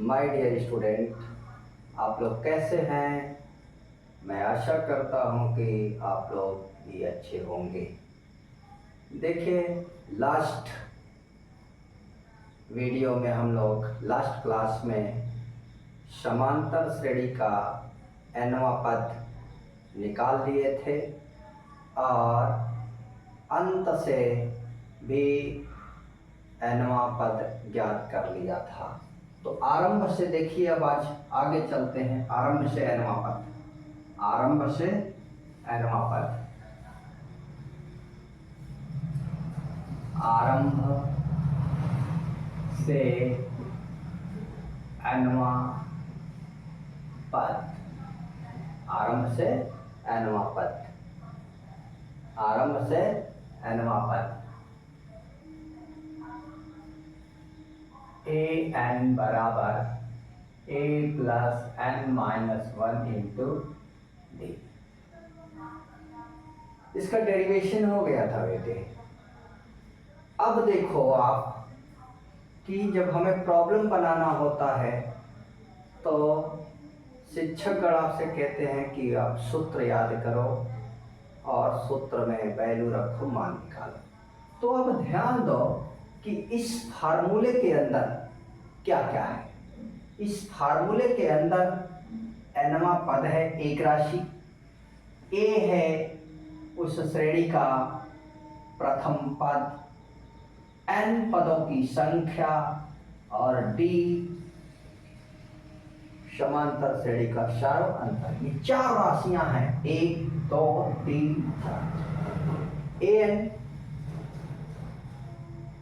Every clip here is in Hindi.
माय डियर स्टूडेंट, आप लोग कैसे हैं। मैं आशा करता हूं कि आप लोग भी अच्छे होंगे। देखिए, लास्ट वीडियो में हम लोग लास्ट क्लास में समांतर श्रेणी का nवां पद निकाल लिए थे और अंत से भी nवां पद ज्ञात कर लिया था। तो आरंभ से देखिए, अब आज आगे चलते हैं। आरंभ से nवां पद, आरंभ से nवां पद, आरंभ से nवां पद, आरंभ से nवां पद, आरंभ से nवां पद। ए एन बराबर A plus N minus one into D. इसका डेरिवेशन हो गया था बेटे। अब देखो आप कि जब हमें प्रॉब्लम बनाना होता है तो शिक्षकगण आपसे कहते हैं कि आप सूत्र याद करो और सूत्र में वैल्यू रखो, मान निकालो। तो अब ध्यान दो कि इस फार्मूले के अंदर क्या क्या है। इस फार्मूले के अंदर nवां पद है एक राशि, a है उस श्रेणी का प्रथम पद, n पदों की संख्या और d समांतर श्रेणी का सारो अंतर। ये चार राशियां हैं, 1 2 3 4।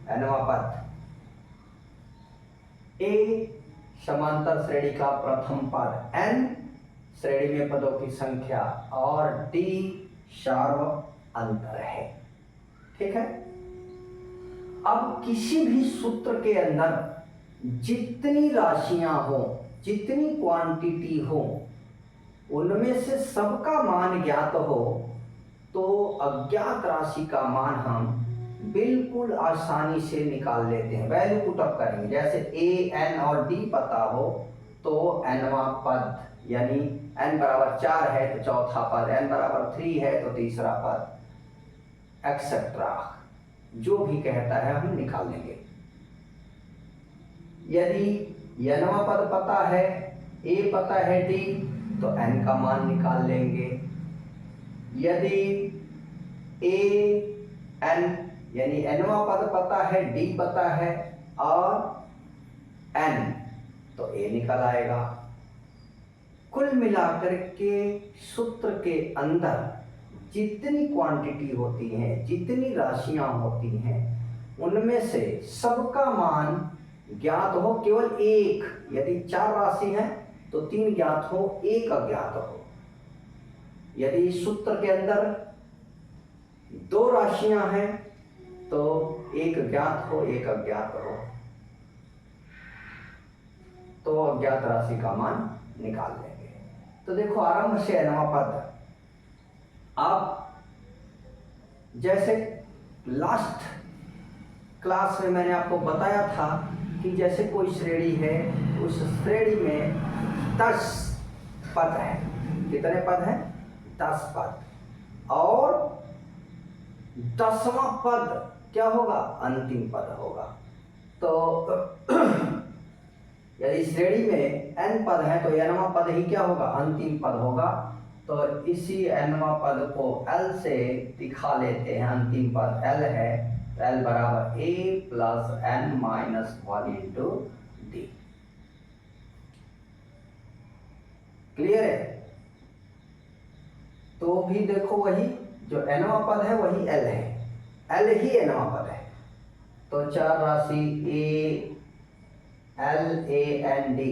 an nवां पद, a समांतर श्रेणी का प्रथम पद, n श्रेणी में पदों की संख्या और d सारो अंतर है। ठीक है। अब किसी भी सूत्र के अंदर जितनी राशियां हो, जितनी क्वांटिटी हो, उनमें से सबका मान ज्ञात हो तो अज्ञात राशि का मान हम बिल्कुल आसानी से निकाल लेते हैं। वैल्यू पुट अप करेंगे। जैसे a n और d पता हो तो nवां पद, यानी n बराबर 4 है तो चौथा पद, n बराबर 3 है तो तीसरा पद, एक्सेट्रा जो भी कहता है हम निकाल लेंगे। यदि nवां पद पता है, a पता है, d तो n का मान निकाल लेंगे। यदि a n यानी nवां पद पता है, d पता है और n तो a निकल आएगा। कुल मिलाकर के सूत्र के अंदर जितनी क्वांटिटी होती हैं, जितनी राशियां होती हैं, उनमें से सबका मान ज्ञात हो, केवल एक। यदि 4 राशि है तो 3 ज्ञात हो, 1 अज्ञात हो। यदि सूत्र के अंदर 2 राशियां हैं तो 1 ज्ञात हो, 1 अज्ञात हो, तो अज्ञात राशि का मान निकाल लेंगे। तो देखो, आरंभ से nवां पद। आप जैसे लास्ट क्लास में मैंने आपको बताया था कि जैसे कोई श्रेणी है, उस श्रेणी में 10 पद है। कितने पद हैं? 10 पद। और 10वां पद क्या होगा? अंतिम पद होगा। तो यदि श्रेणी में n पद है तो nवां पद ही क्या होगा? अंतिम पद होगा। तो इसी nवां पद को l से दिखा लेते हैं। अंतिम पद l है, l बराबर a plus n minus 1 into D. Clear है? तो भी देखो, वही जो nवां पद है वही l है, l ही nवां पद है। तो 4 राशि a l a n d।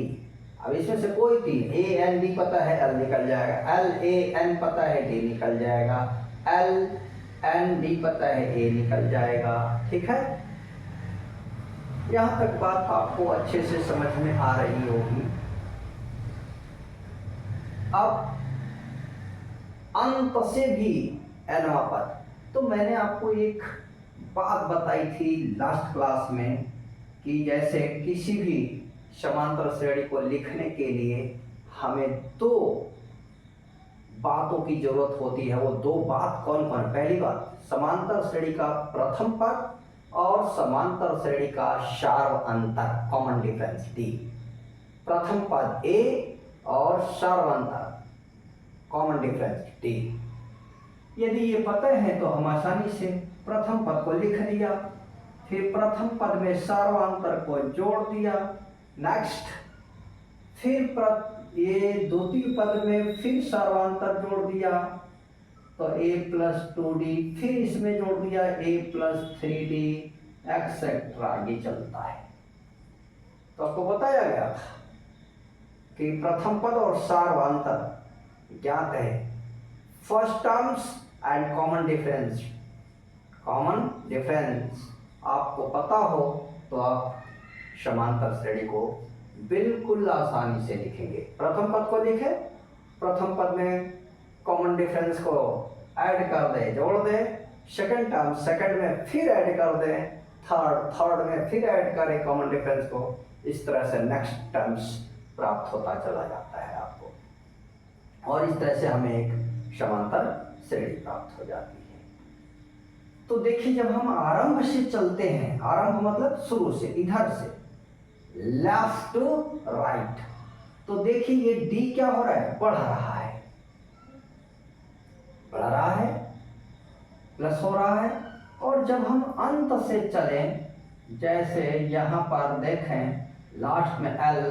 अब इसमें से कोई 3, a n d पता है, l निकल जाएगा। l a n पता है, d निकल जाएगा। l n d पता है, a निकल जाएगा। ठीक है। यहां तक बात आपको अच्छे से समझ में आ रही होगी। अब अंत से भी nवां पद। तो मैंने आपको एक बात बताई थी लास्ट क्लास में कि जैसे किसी भी समांतर श्रेणी को लिखने के लिए हमें दो बातों की जरूरत होती है। वो दो बात कौन कौन? पहली बात, समांतर श्रेणी का प्रथम पद और समांतर श्रेणी का सार्वअंतर, कॉमन डिफरेंस डी। प्रथम पद ए और सार्वअंतर कॉमन डिफरेंस डी। यदि ये पता है तो हम आसानी से प्रथम पद को लिख दिया, फिर प्रथम पद में सार्वअंतर को जोड़ दिया। नेक्स्ट, फिर ये द्वितीय पद में फिर सार्वअंतर जोड़ दिया तो a प्लस 2d, फिर इसमें जोड़ दिया a प्लस 3d, एक्सेट्रा, ये चलता है। तो आपको बताया गया था कि प्रथम पद और सार्वअंतर ज्ञात है। First terms and common difference. Common difference आपको पता हो तो आप समांतर श्रेणी को बिल्कुल आसानी से लिखेंगे। प्रथम पद को लिखे, प्रथम पद में कॉमन डिफरेंस को ऐड कर दे, जोड़ दे। सेकंड टर्म सेकंड में फिर ऐड कर दे, थर्ड में फिर ऐड करें कॉमन डिफरेंस को। इस तरह से नेक्स्ट टर्म्स प्राप्त होता चला जाता है आपको, और इस तरह से हमें एक समांतर श्रेणी प्राप्त हो जाती है। तो देखिए, जब हम आरंभ से चलते हैं, आरंभ मतलब शुरू से, इधर से लेफ्ट टू राइट, तो देखिए ये डी क्या हो रहा है? बढ़ रहा है, बढ़ रहा है, प्लस हो रहा है। और जब हम अंत से चलें, जैसे यहां पर देखें लास्ट में L,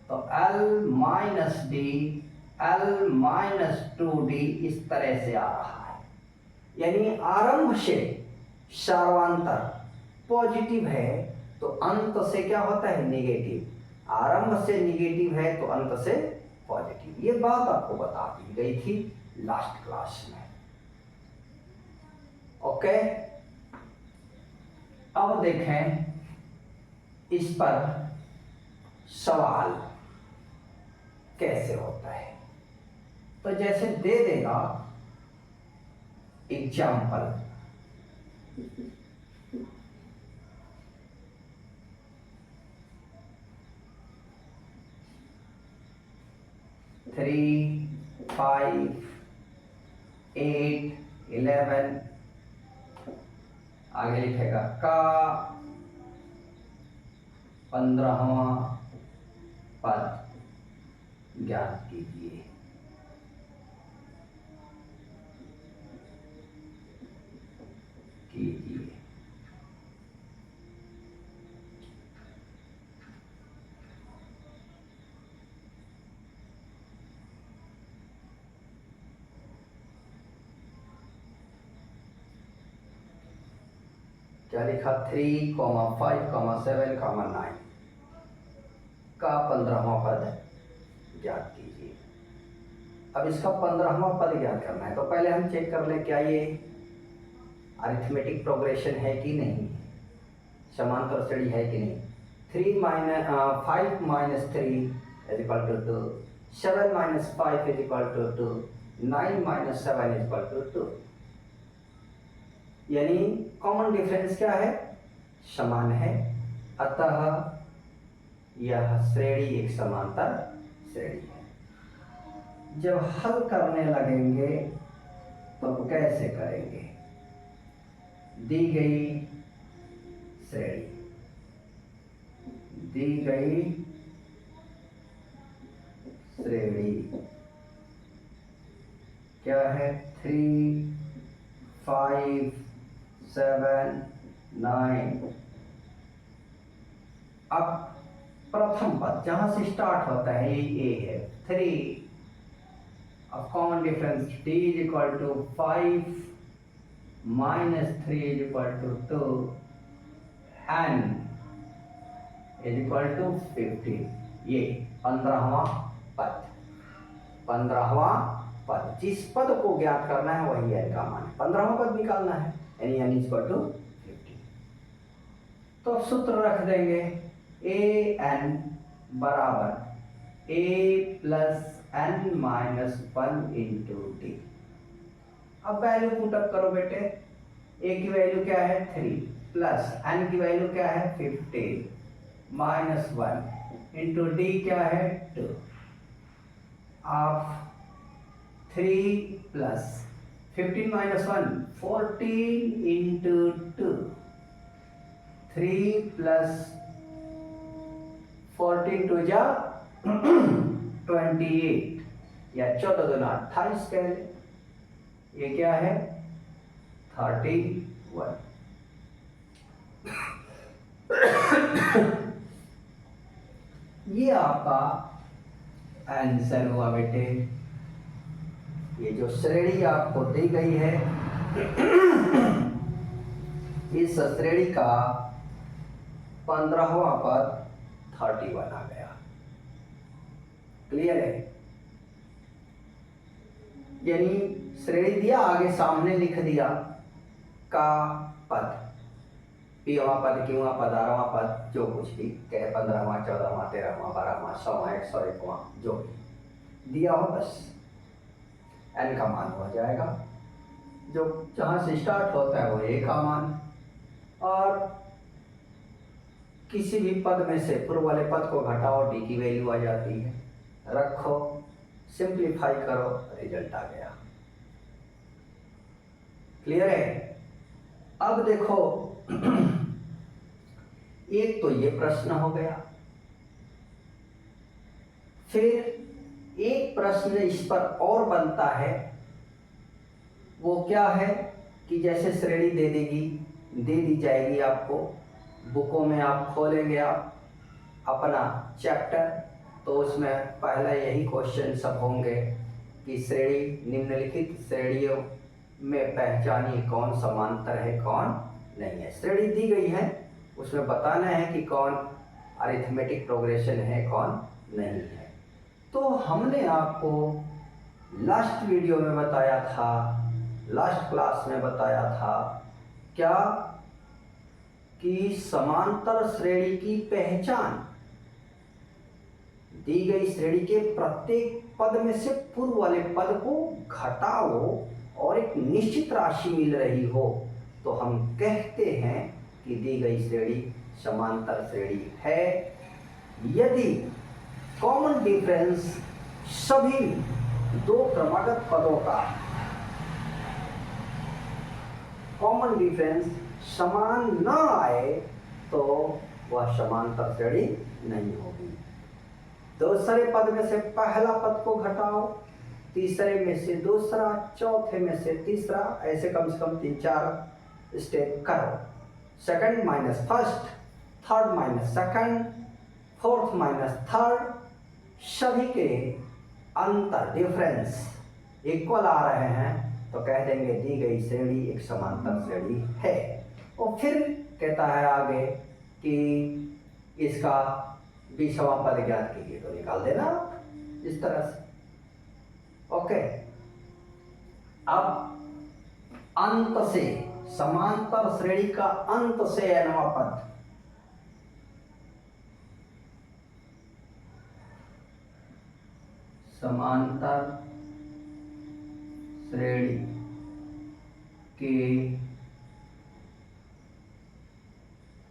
तो L minus D, L minus 2d, इस तरह से आ रहा है। यानी आरंभ से सार्वअंतर पॉजिटिव है तो अंत से क्या होता है? नेगेटिव। आरंभ से नेगेटिव है तो अंत से पॉजिटिव। ये बात आपको बता दी गई थी लास्ट क्लास में। ओके, अब देखें इस पर सवाल कैसे होता है। तो जैसे दे देगा एग्जाम्पल, थ्री, 5, 8, 11, आगे लिखेगा का 15वां पद ज्ञात कीजिए। क्या लिखा? 3, 5, 7, 9 का 15वां पद ज्ञात कीजिए। अब इसका 15वां पद ज्ञात करना है तो पहले हम चेक कर लें क्या ये अरिथमेटिक प्रोग्रेशन है कि नहीं, समांतर श्रेणी है कि नहीं। 5 minus 3 is equal to 2, 7 minus 5 is equal to 2, 9 minus 7 is equal to 2। यानी कॉमन डिफरेंस क्या है? समान है, अतः यह श्रेणी एक समांतर श्रेणी है। जब हल करने लगेंगे तो कैसे करेंगे? दी गई श्रेणी, दी गई श्रेणी क्या है? 3, 5, 7, 9। अब प्रथम पद जहां से स्टार्ट होता है ये ए है, 3। अब common difference d is equal to 5 minus 3 is equal to 2, n is equal to 15। ये 15वां पद, 15वां पद, जिस पद को ज्ञात करना है वही n का मान है। 15वां पद निकालना है, यानी n इज इक्वल टू 15। तो अब सूत्र रख देंगे a n बराबर a plus n minus 1 into D. अब वैल्यू पुटअप करो बेटे। a की वैल्यू क्या है? 3 प्लस n की वैल्यू क्या है? 15 माइनस 1 इंटू डी क्या है 2 of 3 plus 15 minus 1 14 into 2 3 plus 14 two जा 28 या 14 दूना 28 कह ले। ये क्या है 31। ये आपका आंसर हुआ बेटे। ये जो श्रेणी आपको दी गई है इस श्रेणी का 15वां पद 31 आ गया। क्लियर है? यानी श्रेणी दिया, आगे सामने लिख दिया का पद, पीवा पद, क्यूवा पद, आरवा पद, जो कुछ भी कहे 15वां 14वां 13वां 12वां 100वां 101वां जो भी दिया हो बस एन का मान हो जाएगा। जो जहाँ से स्टार्ट होता है वो ए का मान, और किसी भी पद में से पूर्व वाले पद को घटाओ डी की वैल्यू आ जाती है। रखो, सिंप्लीफाई करो, रिजल्ट आ गया। क्लियर है? अब देखो एक तो ये प्रश्न हो गया, फिर एक प्रश्न इस पर और बनता है। वो क्या है कि जैसे श्रेणी दे दी जाएगी आपको, बुकों में आप खोलेंगे आप अपना चैप्टर, तो उसमें पहला यही क्वेश्चन सब होंगे कि श्रेणी, निम्नलिखित श्रेणियों में पहचानिए कौन समांतर है कौन नहीं है। श्रेणी दी गई है, उसमें बताना है कि कौन अरिथमेटिक प्रोग्रेशन है कौन नहीं है। तो हमने आपको लास्ट वीडियो में बताया था, लास्ट क्लास में बताया था क्या कि समांतर श्रेणी की पहचान दी गई श्रेणी के प्रत्येक पद में से पूर्व वाले पद को घटाओ और एक निश्चित राशि मिल रही हो तो हम कहते हैं कि दी गई श्रेणी समांतर श्रेणी है। यदि कॉमन डिफरेंस सभी दो क्रमागत पदों का कॉमन डिफरेंस समान न आए तो वह समांतर श्रेणी नहीं होगी। दूसरे पद में से पहला पद को घटाओ, तीसरे में से दूसरा, चौथे में से तीसरा, ऐसे कम से कम 3-4 स्टेप करो। Second minus first, third minus second, fourth minus third, सभी के अंतर डिफरेंस इक्वल आ रहे हैं तो कह देंगे दी गई श्रेणी एक समांतर श्रेणी है। और फिर कहता है आगे कि इसका 20वां पद ज्ञात कीजिए, तो निकाल देना इस तरह से। ओके, अब अंत से समांतर श्रेणी का अंत से nवां पद, समांतर श्रेणी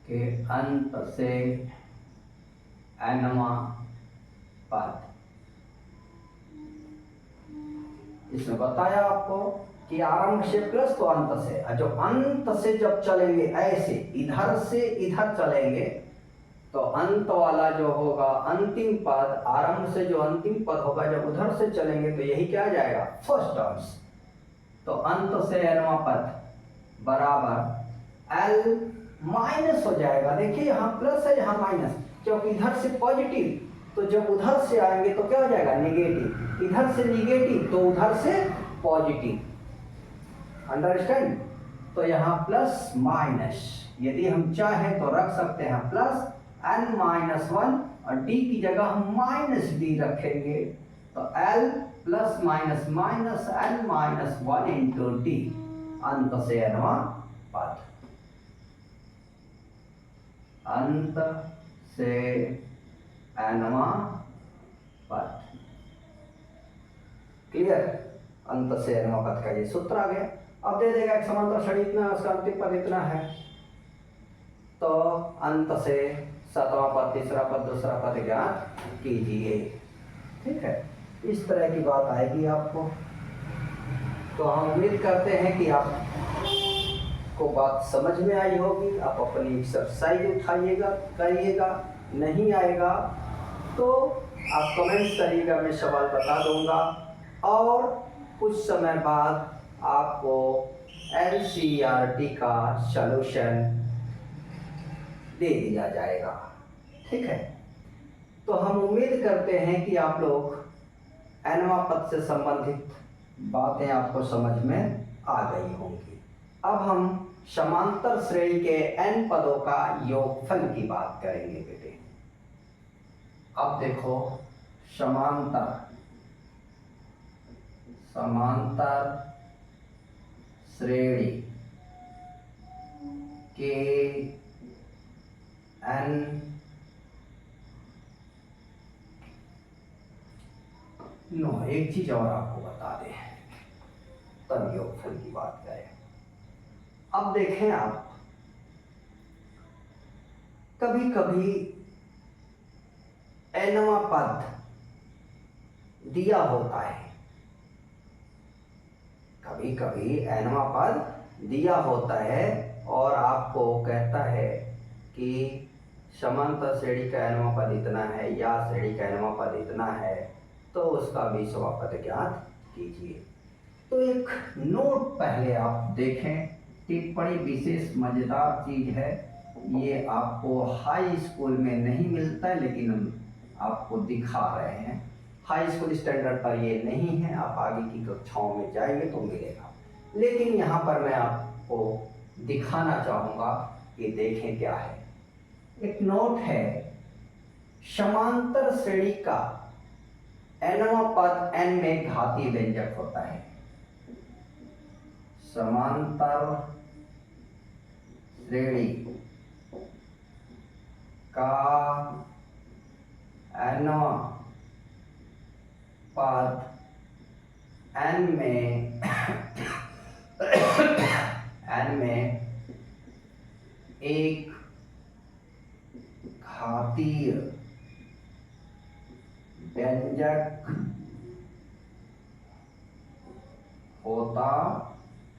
के अंत से nवां पद। इसमें बताया आपको कि आरंभ से प्लस तो अंत से, जो अंत से जब चलेंगे ऐसे इधर से इधर चलेंगे तो अंत वाला जो होगा अंतिम पद, आरंभ से जो अंतिम पद होगा जब उधर से चलेंगे तो यही क्या आ जाएगा फर्स्ट टर्म्स। तो अंत से nवां पद बराबर l माइनस हो जाएगा। देखिए यहाँ प्लस है यहाँ माइनस, क्योंकि इधर से पॉजिटिव तो जब उधर से आएंगे तो क्या हो जाएगा नेगेटिव, इधर से नेगेटिव तो उधर से पॉजिटिव। अंडरस्टैंड? तो यहाँ प्लस माइनस, यदि हम चाहें तो रख सकते हैं प्लस n-1 और d की जगह हम माइनस d रखेंगे तो l plus minus minus n-1 into d, अंत से nवां पद, अंत से nवां पद। क्लियर? अंत से nवां पद का ये सूत्र आ गया। अब दे देगा एक समांतर श्रेणी इतना, उसका अंतिम पद इतना है, तो अंत से सातवां पद, तीसरा पद, दूसरा पद ज्ञात कीजिए। ठीक है, इस तरह की बात आएगी आपको। तो हम उम्मीद करते हैं कि आपको बात समझ में आई होगी। आप अपनी एक्सरसाइज उठाइएगा, करिएगा। नहीं आएगा तो आप कमेंट्स करिएगा, मैं सवाल बता दूंगा और कुछ समय बाद आपको NCERT का सलूशन दे दिया जाएगा। ठीक है, तो हम उम्मीद करते हैं कि आप लोग एनवा पद से संबंधित बातें आपको समझ में आ गई होंगी। अब हम समांतर श्रेणी के n पदों का योगफल की बात करेंगे बेटे। अब देखो, समांतर श्रेणी के n एक चीज और आपको बता दें, तब योगफल की बात करें। अब देखें आप, कभी कभी nवां पद दिया होता है, कभी कभी nवां पद दिया होता है और आपको कहता है कि समांतर श्रेणी का nवां पद इतना है या श्रेणी का nवां पद इतना है, तो उसका 20वां पद ज्ञात कीजिए। तो एक नोट पहले आप देखें, टिप्पणी विशेष मजेदार चीज है। ये आपको हाई स्कूल में नहीं मिलता है, लेकिन हम आपको दिखा रहे हैं। हाई स्कूल स्टैंडर्ड पर ये नहीं है, आप आगे की कक्षाओं में जाएंगे तो मिलेगा, लेकिन यहाँ पर मैं आपको दिखाना चाहूँगा कि देखें क्या है। एक नोट है, समांतर श्रेणी का nवां पद n में घातीय व्यंजक होता है। समांतर श्रेणी का nवां पद n में एक घातीय व्यंजक होता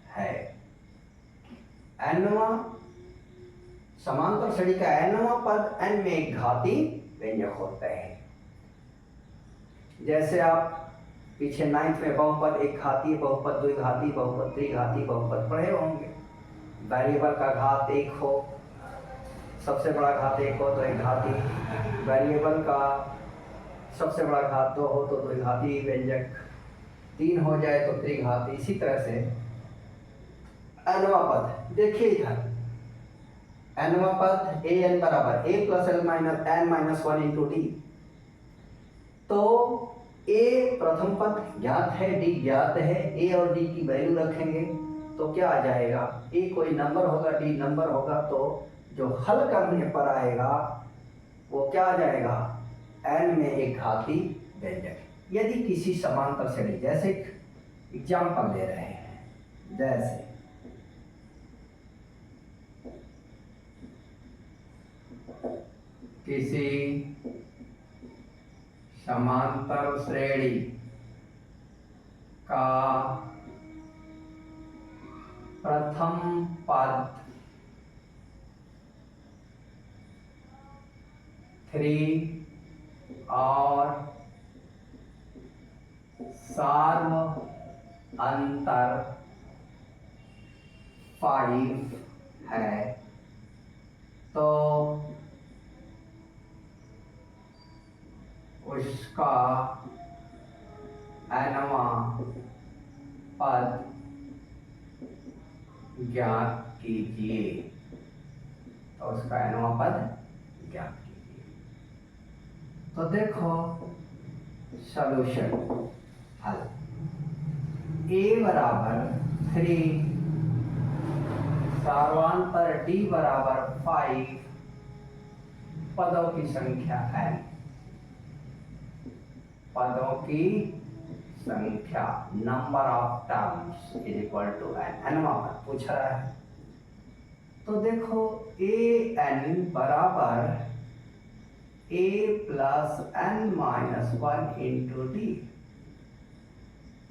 है। nवां समांतर श्रेणी का nवां पद n में एक घातीय व्यंजक होता है। जैसे आप पीछे 9th में बहुपद, एक घातीय बहुपद, द्विघातीय बहुपद, त्रिघातीय बहुपद पढ़े होंगे। वेरिएबल का घात 1 हो, सबसे बड़ा घात 1 हो तो एक घातीय, वेरिएबल का सबसे बड़ा घात 2 हो तो द्विघातीय व्यंजक, 3 हो जाए तो त्रिघातीय। इसी तरह से nवां पद देखिए इधर, nवां पद an बराबर a plus l minus n minus 1 into D. तो a प्रथम पद ज्ञात है, d ज्ञात है, a और d की वैल्यू रखेंगे तो क्या आ जाएगा, a कोई नंबर होगा, d नंबर होगा, तो जो हल करने पर आएगा वो क्या आ जाएगा, n में एक घातीय व्यंजक। यदि किसी समांतर श्रेणी, जैसे एग्जाम्पल दे रहे हैं, जैसे किसी समांतर श्रेणी का प्रथम पद 3 और सार्व अंतर 5 है, तो उसका nवां पद ज्ञात कीजिए। तो उसका nवां पद ज्ञात कीजिए। तो देखो सॉल्यूशन, हल। a बराबर 3, सार्वांतर d बराबर 5, पदों की संख्या n, पदों की संख्या number of terms is equal to n, nवां पद पूछ रहा है। तो देखो a n बराबर a plus n minus 1 into D.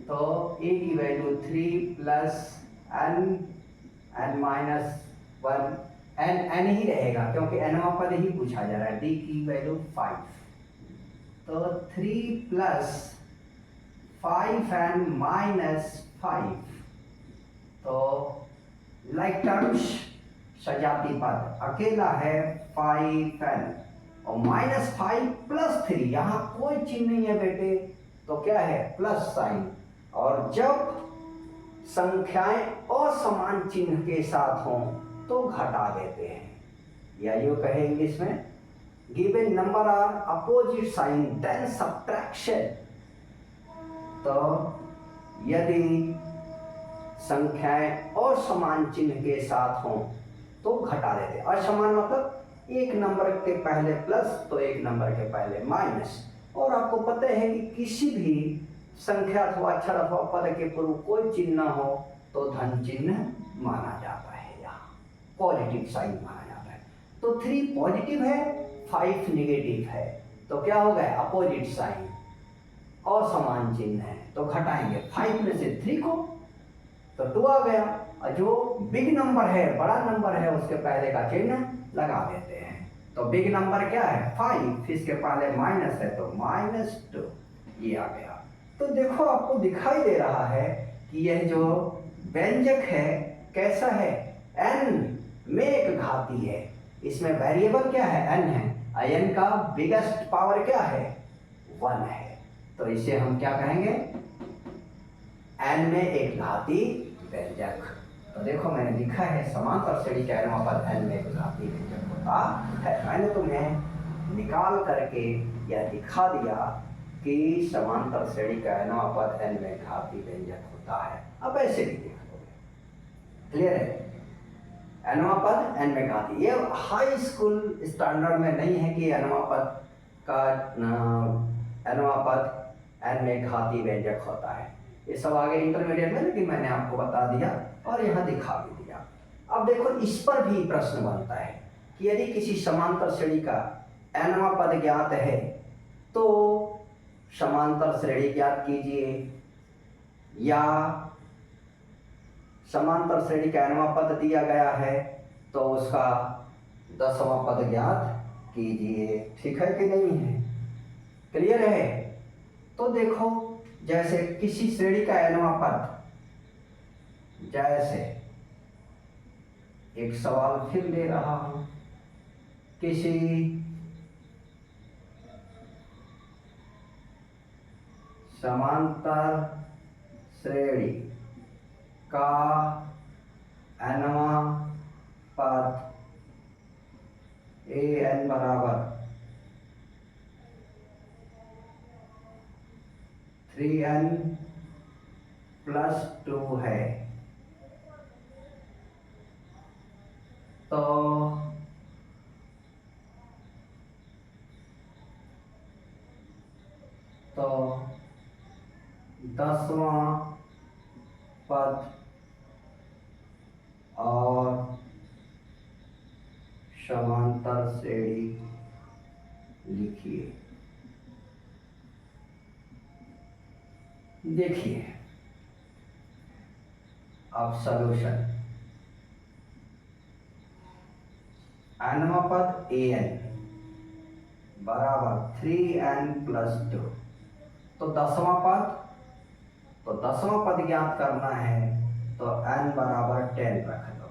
तो a की value 3 plus n minus 1 n ही रहेगा क्योंकि nवां पद ही पूछा जा रहा है। d की वैल्यू 5, तो 3 प्लस 5n माइनस 5, तो लाइक टर्म्स सजाती पद अकेला है 5n और माइनस 5 प्लस 3, यहाँ कोई चिन्ह नहीं है बेटे, तो क्या है प्लस साइन। और जब संख्याएं असमान चिन्ह के साथ हों तो घटा देते हैं, या यूं कहें इंग्लिश में given number are opposite sign then subtraction. तो यदि संख्याएं असमान चिन्ह के साथ हों तो घटा देते हैं। असमान मतलब एक नंबर के पहले प्लस तो एक नंबर के पहले माइनस। और आपको पता है कि किसी भी संख्या अथवा अक्षर अथवा पद के पूर्व कोई चिन्ह न हो तो धन चिन्ह माना जाता है, यहाँ पॉजिटिव साइन माना जाता है। तो 3 पॉजिटिव है, 5 निगेटिव है, तो क्या हो गया अपोजिट साइन, असमान चिन्ह है, तो घटाएंगे 5 में से 3 को तो 2 आ गया। और जो बिग नंबर है, बड़ा नंबर है, उसके पहले का चिन्ह लगा देते हैं। तो बिग नंबर क्या है 5, इसके पहले माइनस है तो -2, ये आ गया। तो देखो आपको दिखाई दे रहा है कि यह जो व्यंजक है कैसा है, n में एक घाती है। इसमें वेरिएबल क्या है n है, n का बिगेस्ट पावर क्या है 1 है, तो इसे हम क्या कहेंगे n में एक घाती व्यंजक। तो देखो मैंने लिखा है समांतर श्रेणी के n पर n में एक घाती व्यंजक होता है। मैंने तुम्हें निकाल करके यह दिखा दिया कि समांतर श्रेणी का n पर n में घाती व्यंजक होता है। अब ऐसे भी देख लोगे, क्लियर है, n पद n में घाती। ये हाई स्कूल स्टैंडर्ड में नहीं है कि n पद का n पद n में घाती व्यंजक होता है, ये सब आगे इंटरमीडिएट में, लेकिन मैंने आपको बता दिया और यहाँ दिखा भी दिया। अब देखो इस पर भी प्रश्न बनता है कि यदि किसी समांतर श्रेणी का nवां पद ज्ञात है तो समांतर श्रेणी ज्ञात कीजिए, या समांतर श्रेणी का nवां पद दिया गया है तो उसका 10वां पद ज्ञात कीजिए। ठीक है कि नहीं है, क्लियर है। तो देखो जैसे किसी श्रेणी का nवां पद, जैसे एक सवाल फिर ले रहा हूं, किसी समांतर श्रेणी का nवां पद an बराबर 3n प्लस 2 है, तो तो 10वां पद और समांतर श्रेणी लिखिए। देखिए अब सॉल्यूशन, nवां पद an बराबर 3n प्लस 2, तो 10वां पद, तो 10वां पद ज्ञात करना है तो n बराबर 10 रख दो,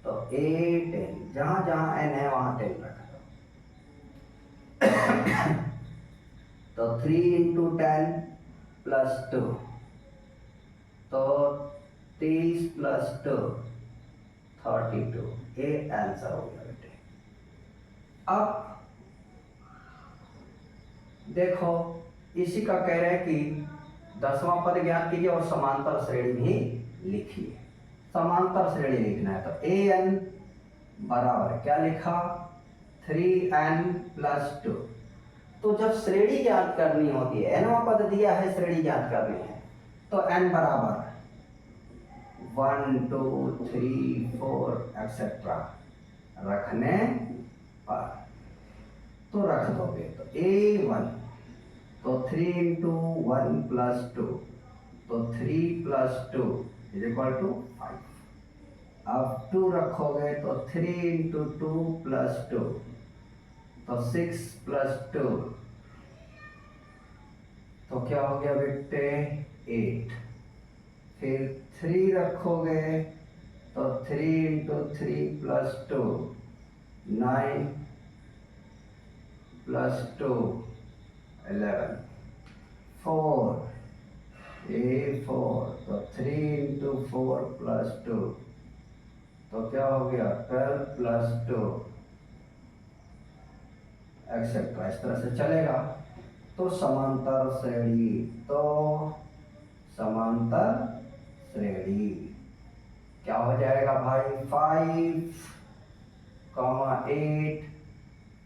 तो a10, जहां जहां n है वहां 10 रख दो। तो 3 इंटू 10 प्लस 2, तो 30 प्लस 2 32, ये आंसर हो गया बेटे। अब देखो इसी का कह रहे हैं कि 10वां पद ज्ञात कीजिए और समांतर श्रेणी भी लिखिए। समांतर श्रेणी लिखना है तो an बराबर क्या लिखा 3n प्लस 2। तो जब श्रेणी ज्ञात करनी होती है, nवां पद दिया है, श्रेणी ज्ञात करनी है, तो n बराबर 1 2 3 4 एक्सेट्रा रखने पर तो रख दोगे तो A1 तो 3 इंटू 1 प्लस 2 तो 3 प्लस 2 इज इक्वल टू 5। अब 2 रखोगे तो 3 इंटू 2 प्लस 2 तो 6 प्लस 2 तो क्या हो गया बेटे 8। फिर 3 रखोगे तो 3 इंटू 3 प्लस 2 9 प्लस 2 11 4 A4 तो 3 इंटू 4 प्लस 2 तो क्या हो गया 12 प्लस 2 एक्सेट्रा इस तरह से चलेगा। तो समांतर श्रेणी तो समांतर श्रेणी क्या हो जाएगा भाई 5 कामा 8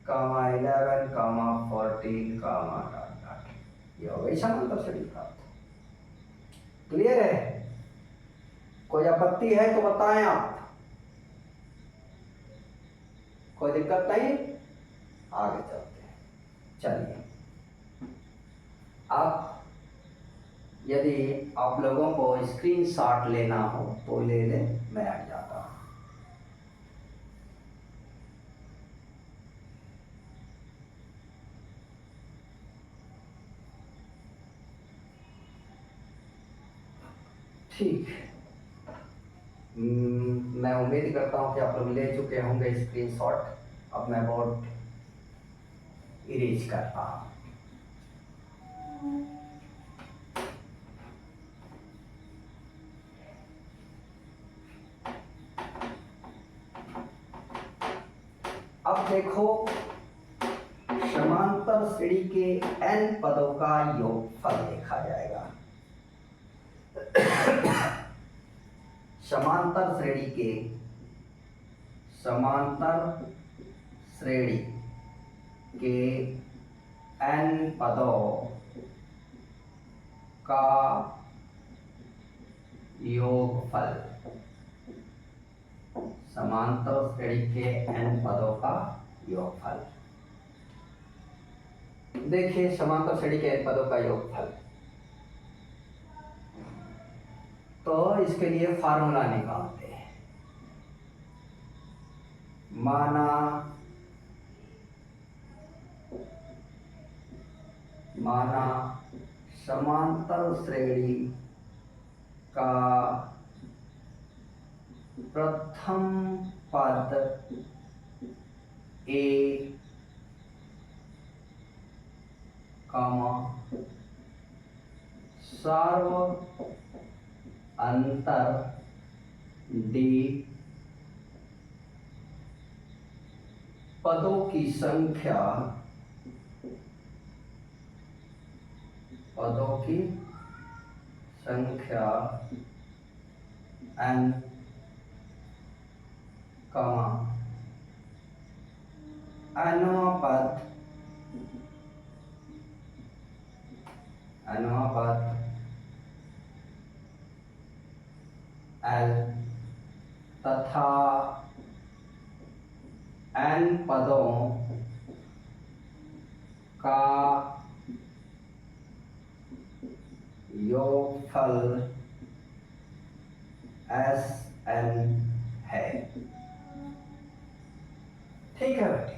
कामा 11 कामा 14 कामा डॉट डॉट ये हो गई समांतर श्रेणी प्राप्त। क्लियर है? कोई आपत्ति है तो बताएं आप। कोई दिक्कत नहीं? आगे चलते हैं। चलिए आप यदि आप लोगों को स्क्रीनशॉट लेना हो तो ले लें, मैं हट जाता हूं। ठीक, मैं उम्मीद करता हूं कि आप लोग ले चुके होंगे स्क्रीनशॉट। अब मैं बोर्ड इरेज करता हूं। अब देखो समांतर श्रेणी के n पदों का योगफल देखा जाएगा। समांतर श्रेणी के n पदों का योगफल। समांतर श्रेणी के n पदों का योगफल। देखिए समांतर श्रेणी के n पदों का योगफल, तो इसके लिए फार्मूला निकालते हैं। माना समांतर श्रेणी का प्रथम पद A कामा सार्व अंतर D पदों की संख्या n कामा nवां पद L तथा n पदों का योगफल SN है। ठीक है बेटे,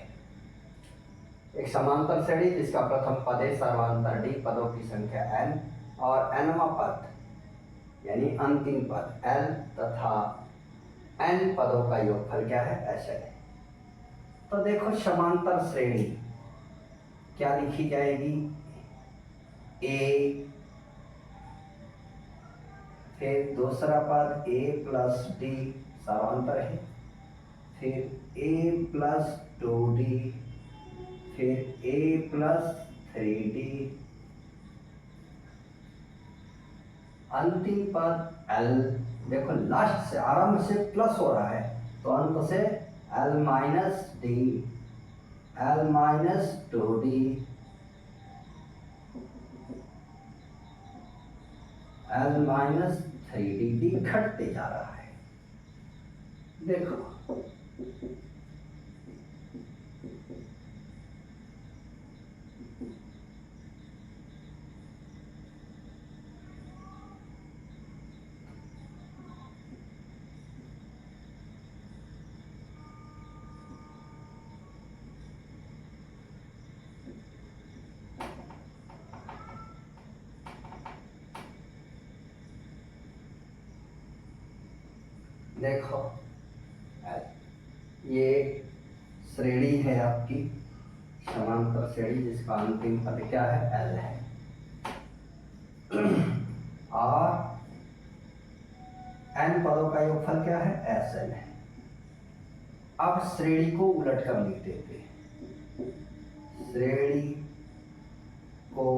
एक समांतर श्रेणी जिसका प्रथम पद है सर्वांतर D, पदों की संख्या n और nवां पद यानी अंतिम पद L तथा n पदों का योगफल क्या है SN है। तो देखो समांतर श्रेणी क्या लिखी जाएगी A, फिर दूसरा पद A प्लस D सर्वांतर है, फिर A प्लस 2D, फिर A प्लस 3D, अंतिम पद L। देखो लास्ट से आरंभ से प्लस हो रहा है तो अंत से L minus D, L minus 2D, L minus 3D, D घटते जा रहा है। देखो देखो ये श्रेणी है आपकी समांतर श्रेणी जिसका अंतिम पद क्या है, एल है। और एन पदों का योगफल क्या है, एस एन है। अब श्रेणी को उलट कर लिख देते हैं। श्रेणी को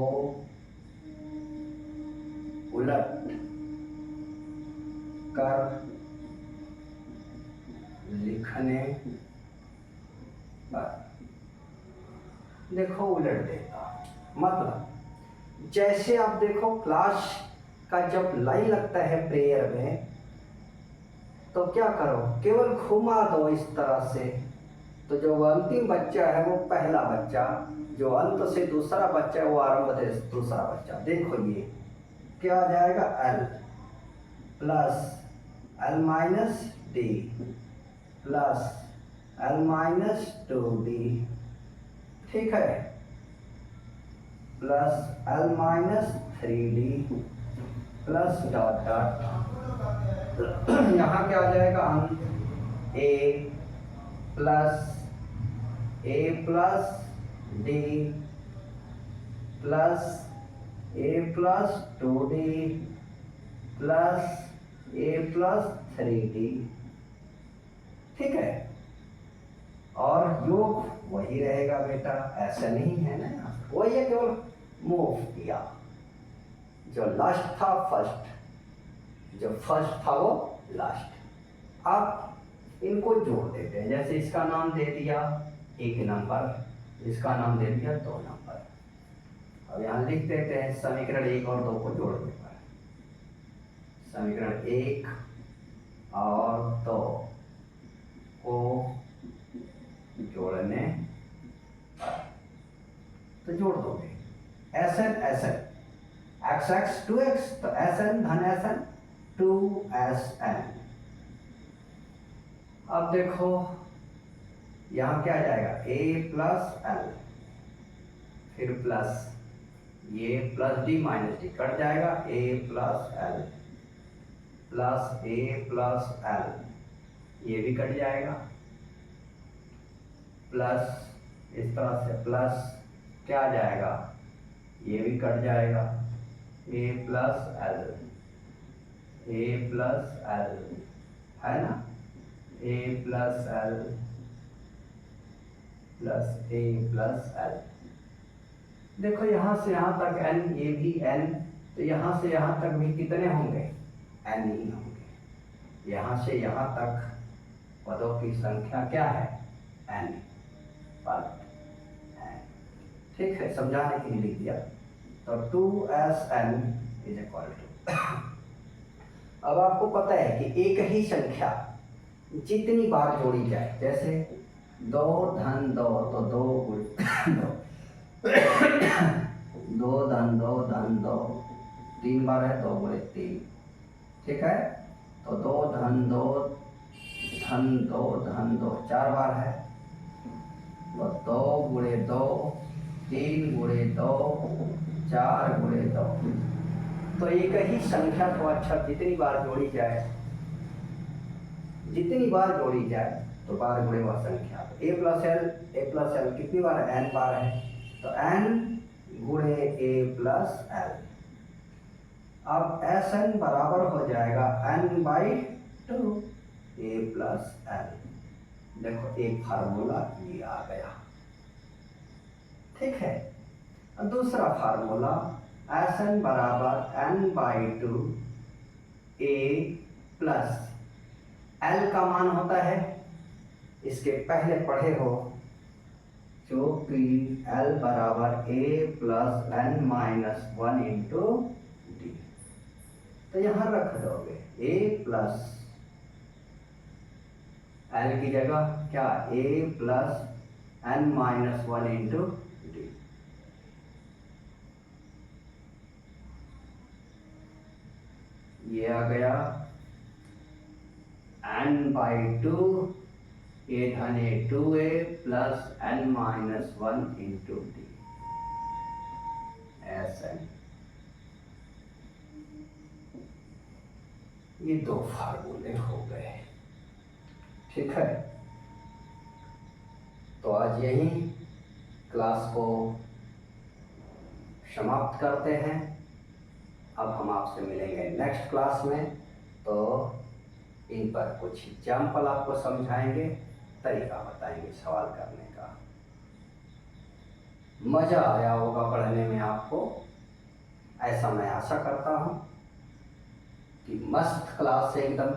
उलट कर लिखने पर देखो उलट देता, मतलब जैसे आप देखो क्लास का जब लाइन लगता है प्रेयर में तो क्या करो, केवल घुमा दो इस तरह से, तो जो अंतिम बच्चा है वो पहला बच्चा, जो अंत से दूसरा बच्चा है वो आरंभ से दूसरा बच्चा। देखो ये क्या आ जाएगा, L plus L minus D plus L minus 2d, ठीक है, plus L minus 3d plus dot dot यहाँ क्या आ जाएगा, ए प्लस डी प्लस ए प्लस 2d प्लस ए प्लस 3d, ठीक है। और योग वही रहेगा बेटा, ऐसा नहीं है ना, वही है, केवल मूव किया। जो लास्ट था फर्स्ट, जो फर्स्ट था वो लास्ट। आप इनको जोड़ देते हैं, जैसे इसका नाम दे दिया 1 नंबर, इसका नाम दे दिया 2 नंबर। अब यहाँ लिख देते हैं समीकरण 1 और 2 को जोड़ने पर, समीकरण 1 और 2 को जोड़ने पर, तो जोड़ दोगे S N x x 2x, तो एस एन धन एस एन 2SN। अब देखो यहाँ क्या आ जाएगा, a प्लस एल, फिर प्लस ये plus D minus D cut जाएगा, a plus L plus a plus L, ये भी कट जाएगा, प्लस इस तरह से प्लस क्या आ जाएगा, ये भी कट जाएगा, a plus L, a plus L है ना, a plus L plus a plus L. देखो यहाँ से यहाँ तक n, ये भी n, तो यहाँ से यहाँ तक भी कितने होंगे, n ही होंगे। यहाँ से यहाँ तक पदों की संख्या क्या है, n पद है, ठीक है, समझाने के लिए लिख दिया। तो 2SN इज इक्वल टू, अब आपको पता है कि एक ही संख्या जितनी बार जोड़ी जाए, जैसे 2 धन 2 तो 2 2 धन 2 धन 2 3 बार है, 2 गुणे 3, ठीक है। तो 2 धन 2 धन 2 धन 2 4 बार है, तो 2 गुणे 2 3 गुणे 2 4 गुणे 2। तो एक ही संख्या को अच्छा जितनी बार जोड़ी जाए, जितनी बार जोड़ी जाए तो बार गुणे वह संख्या। ए प्लस एल कितनी बार है, n बार है, तो n गुणे a प्लस एल। अब एस एन बराबर हो जाएगा n/2 a प्लस एल। देखो एक फार्मूला ये आ गया, ठीक है। दूसरा फार्मूला एस एन बराबर n/2 a प्लस एल का मान होता है, इसके पहले पढ़े हो, जो कि एल बराबर a plus n-1 into D. तो यहाँ रख दोगे a प्लस एल की जगह क्या, a plus n-1 into D. ये आ गया n/2 a धन a 2a plus n-1 into D SN। ये 2 फार्मूले हो गए। ठीक है, तो आज यही क्लास को समाप्त करते हैं। अब हम आपसे मिलेंगे नेक्स्ट क्लास में, तो इन पर कुछ एग्जाम्पल आपको समझाएंगे, तरीका बताएंगे सवाल करने का। मज़ा आया होगा पढ़ने में आपको, ऐसा मैं आशा करता हूँ कि मस्त क्लास से एकदम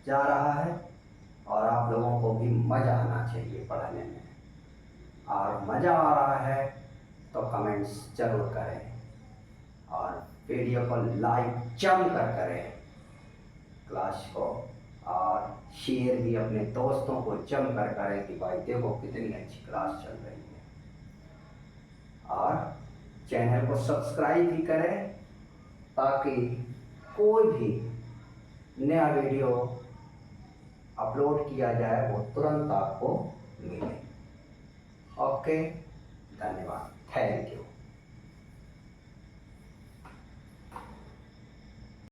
जा रहा है और आप लोगों को भी मज़ा आना चाहिए पढ़ने में। और मज़ा आ रहा है तो कमेंट्स जरूर करें और वीडियो को लाइक जमकर करें क्लास को, और शेयर भी अपने दोस्तों को जमकर करें कि भाई देखो कितनी अच्छी क्लास चल रही है। और चैनल को सब्सक्राइब भी करें ताकि कोई भी नया वीडियो अपलोड किया जाए वो तुरंत आपको मिले। ओके, धन्यवाद, थैंक यू।